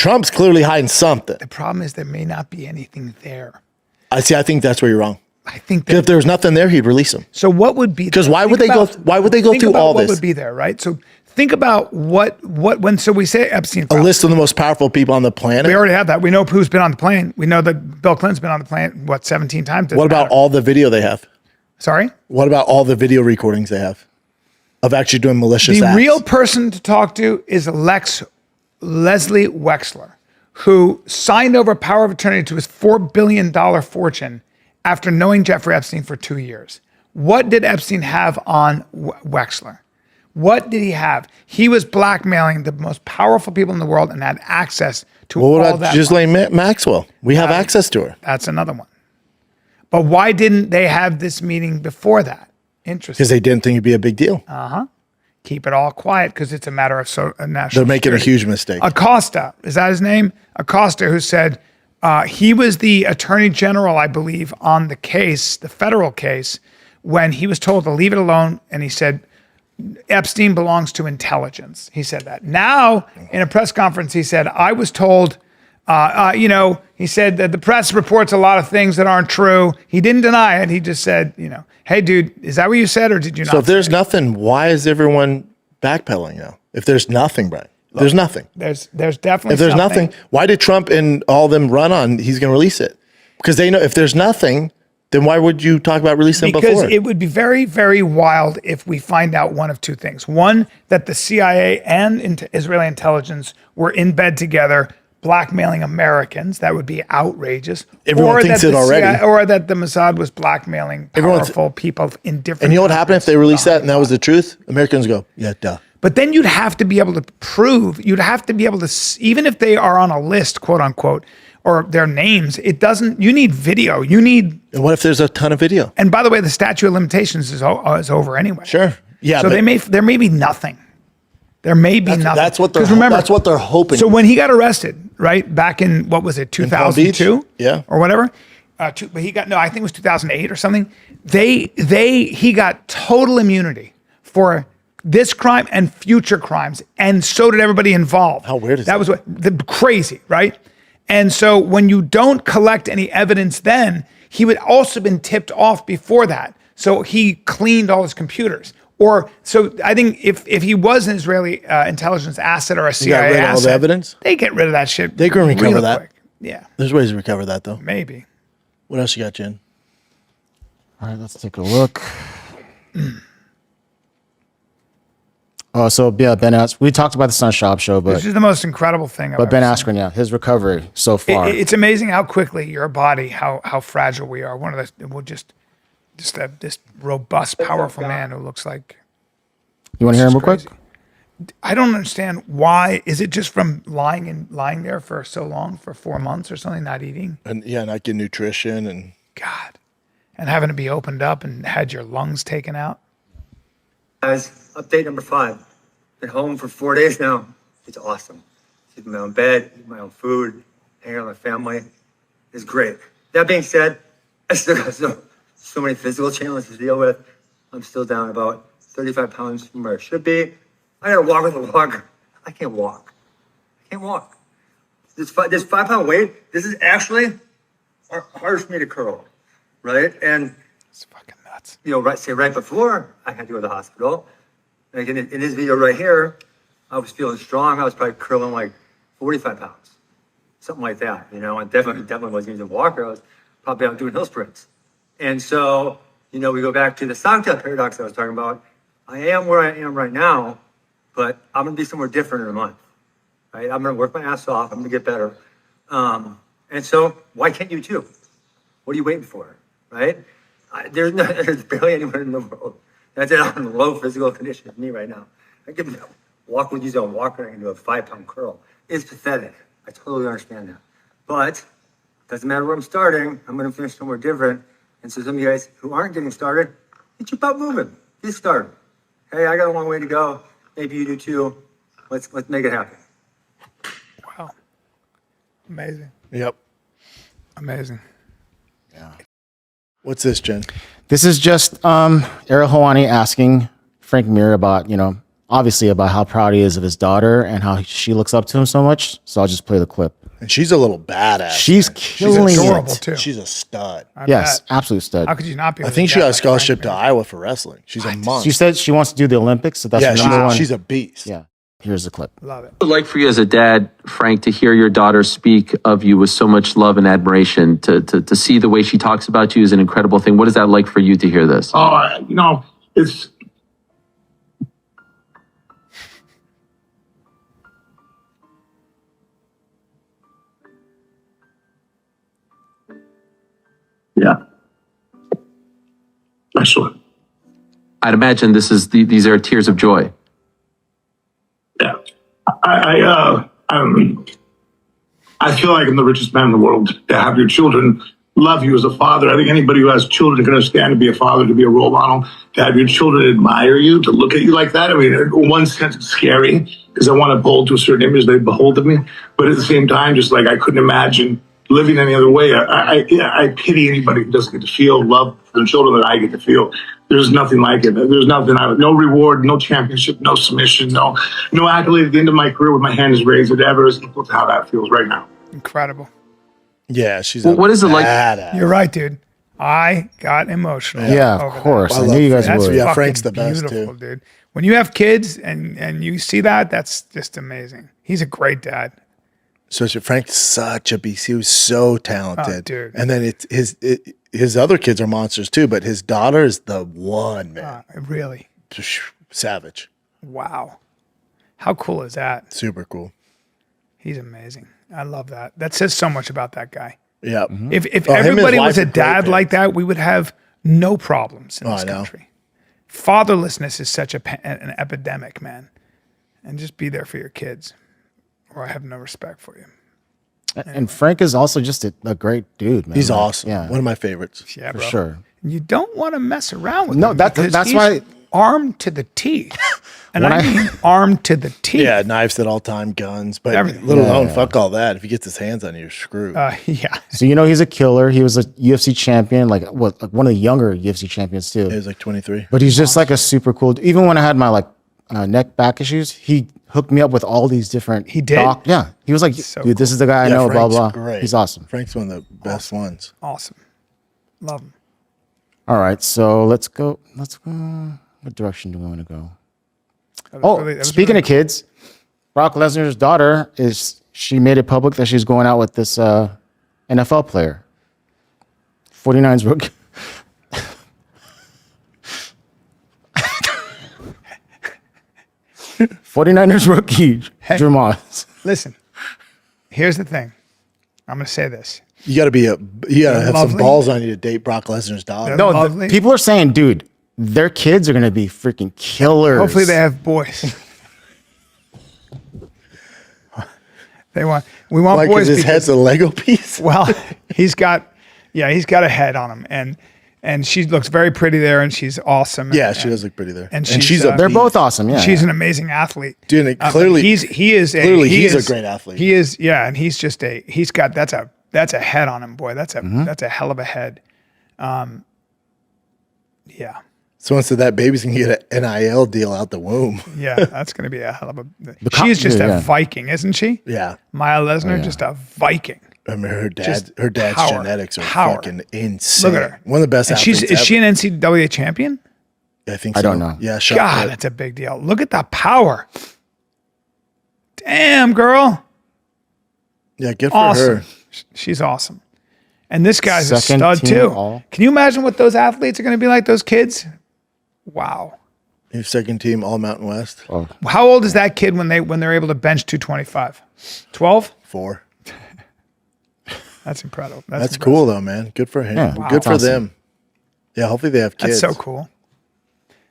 Trump's clearly hiding something. The problem is there may not be anything there. I think that's where you're wrong. I think that if there was nothing there, he'd release them. So what would be? Because why would they go through all this? What would be there, right? So think about so we say Epstein files. A list of the most powerful people on the planet. We already have that. We know who's been on the plane. We know that Bill Clinton's been on the plane, 17 times? What about all the video they have? Sorry? What about all the video recordings they have of actually doing malicious acts? The real person to talk to is Leslie Wexler, who signed over power of attorney to his $4 billion fortune after knowing Jeffrey Epstein for 2 years. What did Epstein have on Wexler? What did he have? He was blackmailing the most powerful people in the world and had access to all that. What about Ghislaine Maxwell? We have access to her. That's another one. But why didn't they have this meeting before that? Interesting. Because they didn't think it'd be a big deal. Keep it all quiet because it's a matter of national They're making security. a huge mistake. Acosta, is that his name? Acosta, who said he was the attorney general, I believe, on the case, the federal case, when he was told to leave it alone. And he said, Epstein belongs to intelligence. He said that. Now, in a press conference, he said, I was told, he said that the press reports a lot of things that aren't true. He didn't deny it. He just said, hey, dude, is that what you said or did you not? So if there's nothing, why is everyone backpedaling now? If there's nothing, Brian, there's nothing. There's definitely If there's something. nothing, why did Trump and all them run on he's going to release it? Because they know if there's nothing, then why would you talk about releasing it before? Because it would be very, very wild if we find out one of two things. One, that the CIA and Israeli intelligence were in bed together blackmailing Americans. That would be outrageous. Everyone thinks it already. Or that the Mossad was blackmailing powerful people in different And you know what happened if they released that and that was the truth? Americans go, yeah, duh. But then you'd have to be able to prove, even if they are on a list, quote unquote, or their names, you need video. And what if there's a ton of video? And by the way, the statute of limitations is over anyway. Sure. Yeah. So there may be nothing. There may be nothing. That's what they're hoping. So when he got arrested, right, back in, what was it, 2002? Yeah. Or whatever. But I think it was 2008 or something. He got total immunity for this crime and future crimes. And so did everybody involved. How weird is that? That was crazy, right? And so when you don't collect any evidence then, he would also been tipped off before that. So he cleaned all his computers. So I think if he was an Israeli intelligence asset or a CIA asset, all the evidence? They get rid of that shit. They can recover that. Quick. Yeah. There's ways to recover that though. Maybe. What else you got, Jen? All right, let's take a look. So Ben Askren, we talked about the Sun Shop show, but this is the most incredible thing. But Ben Askren, yeah, his recovery so far. It's amazing how quickly your body, how fragile we are. This robust, powerful man who looks like. You want to hear him real quick? I don't understand why. Is it just from lying there for so long, for 4 months or something, not eating? And not getting nutrition and God, and having to be opened up and had your lungs taken out. Guys, update number 5. Been home for 4 days now. It's awesome. Sleep in my own bed, eat my own food, hang out with my family. It's great. That being said, I still got so many physical challenges to deal with. I'm still down about 35 pounds from where I should be. I gotta walk with a walker. I can't walk. This 5-pound weight, this is actually hard for me to curl, right? And it's fucking nuts. Right before I had to go to the hospital, like in this video right here, I was feeling strong. I was probably curling like 45 pounds, something like that, and definitely wasn't using a walker. I was probably out doing hill sprints. And so, we go back to the Stockdale paradox I was talking about. I am where I am right now, but I'm going to be somewhere different in a month, right? I'm going to work my ass off. I'm going to get better. And so why can't you too? What are you waiting for, right? There's barely anyone in the world that's in low physical condition as me right now. I can walk with you on a walker and I can do a 5-pound curl. It's pathetic. I totally understand that. But doesn't matter where I'm starting. I'm going to finish somewhere different. And so some of you guys who aren't getting started, get your butt moving. Get started. Hey, I got a long way to go. Maybe you do too. Let's make it happen. Wow. Amazing. Yep. Amazing. Yeah. What's this, Jen? This is just Ariel Helwani asking Frank Mir about, obviously about how proud he is of his daughter and how she looks up to him so much. So I'll just play the clip. And she's a little badass. She's man. killing adorable, it. too. She's a stud. Yes, bet. absolute stud. How could you not be? I with think a she dad got a like scholarship Frank to Mir? Iowa for wrestling. She's a monster. She said she wants to do the Olympics, so that's Yeah, her number one. she's a beast. Yeah, here's the clip. Love it. What's it like for you as a dad, Frank, to hear your daughter speak of you with so much love and admiration, to see the way she talks about you is an incredible thing. What is that like for you to hear this? It's yeah. Excellent. I'd imagine these are tears of joy. Yeah. I feel like I'm the richest man in the world to have your children love you as a father. I think anybody who has children can understand to be a father, to be a role model, to have your children admire you, to look at you like that. I mean, in one sense, it's scary because I want to hold to a certain image they behold of me. But at the same time, just like I couldn't imagine living any other way. I pity anybody who doesn't get to feel love for their children that I get to feel. There's nothing like it. There's nothing, no reward, no championship, no submission, no accolade at the end of my career with my hands raised that ever is equal to how that feels right now. Incredible. Yeah, she's Well, what is it like- badass. You're right, dude. I got emotional. Yeah, of over that. course. I I knew love you guys Frank. would. Yeah, Fucking Frank's the best, beautiful, too. dude. When you have kids and you see that, that's just amazing. He's a great dad. So Frank's such a beast. He was so talented. Oh, dude. And then his other kids are monsters too, but his daughter is the one, man. Really. Savage. Wow. How cool is that? Super cool. He's amazing. I love that. That says so much about that guy. Yeah. If Oh, him and his everybody wife was a are great dad like parents. that, we would have no problems in Oh, this I know. country. Fatherlessness is such an epidemic, man. And just be there for your kids, or I have no respect for you. And Frank is also just a great dude, man. He's Like, awesome. Yeah, One of my favorites. Yeah, for bro. sure. You don't want to mess around with No, him that's- because that's he's why- armed to the teeth. And When I I- mean armed to the teeth. Yeah, knives at all time, guns, but Everything. let alone Yeah. fuck all that. If he gets his hands on you, you're screwed. Yeah. So he's a killer. He was a UFC champion, like one of the younger UFC champions too. he was like 23. But he's just like a super cool. Even when I had my neck back issues, he hooked me up with all these different. He did? Yeah, he was like, So dude, this is the guy I Yeah, know. Blah Frank's blah. great. He's awesome. Frank's one of the best ones. Awesome. Love him. All right, so let's go. What direction do we want to go? That Oh, was speaking really of kids, Brock Lesnar's daughter she made it public that she's going out with this NFL player. 49's rookie. '49ers rookie, Drew Moss. Listen, here's the thing. I'm going to say this. You gotta have some Lovely. balls on you to date Brock Lesnar's daughter. No, No, Lovely. people are saying, dude, their kids are going to be freaking killers. Hopefully they have boys. We want Like, 'cause boys his because, head's a Lego piece. well, he's got a head on him, and she looks very pretty there, and she's awesome. Yeah, and, she does look pretty there. and she's she's, a They're beast. both awesome. Yeah, She's an amazing athlete. Dude, and clearly he's he's a great athlete. He is, yeah, and he's just that's a head on him, boy. That's Mm-hmm. a hell of a head. Yeah, Someone said that baby's gonna get an NIL deal out the womb. yeah, that's gonna be a hell of a. She's just yeah. a Viking, isn't she? Yeah. Maya Lesnar, just a Viking. I mean, her Just dad's power, genetics are power. fucking insane. Look at her. One of the best And athletes is she ever. an NCAA champion? I think I so. don't know. Yeah, shot God, put. that's a big deal. Look at the power. Damn, girl. Yeah, good for Awesome. her. She's awesome. And this guy's a Second stud team too. all. Can you imagine what those athletes are going to be like, those kids? Wow. He's second team All Mountain West. Oh, How old is that kid when they're able to bench 225? 12? 4. That's incredible. That's impressive. cool though, man. Good for him. Yeah. Good Wow. for Awesome. them. Yeah, hopefully they have kids. That's so cool.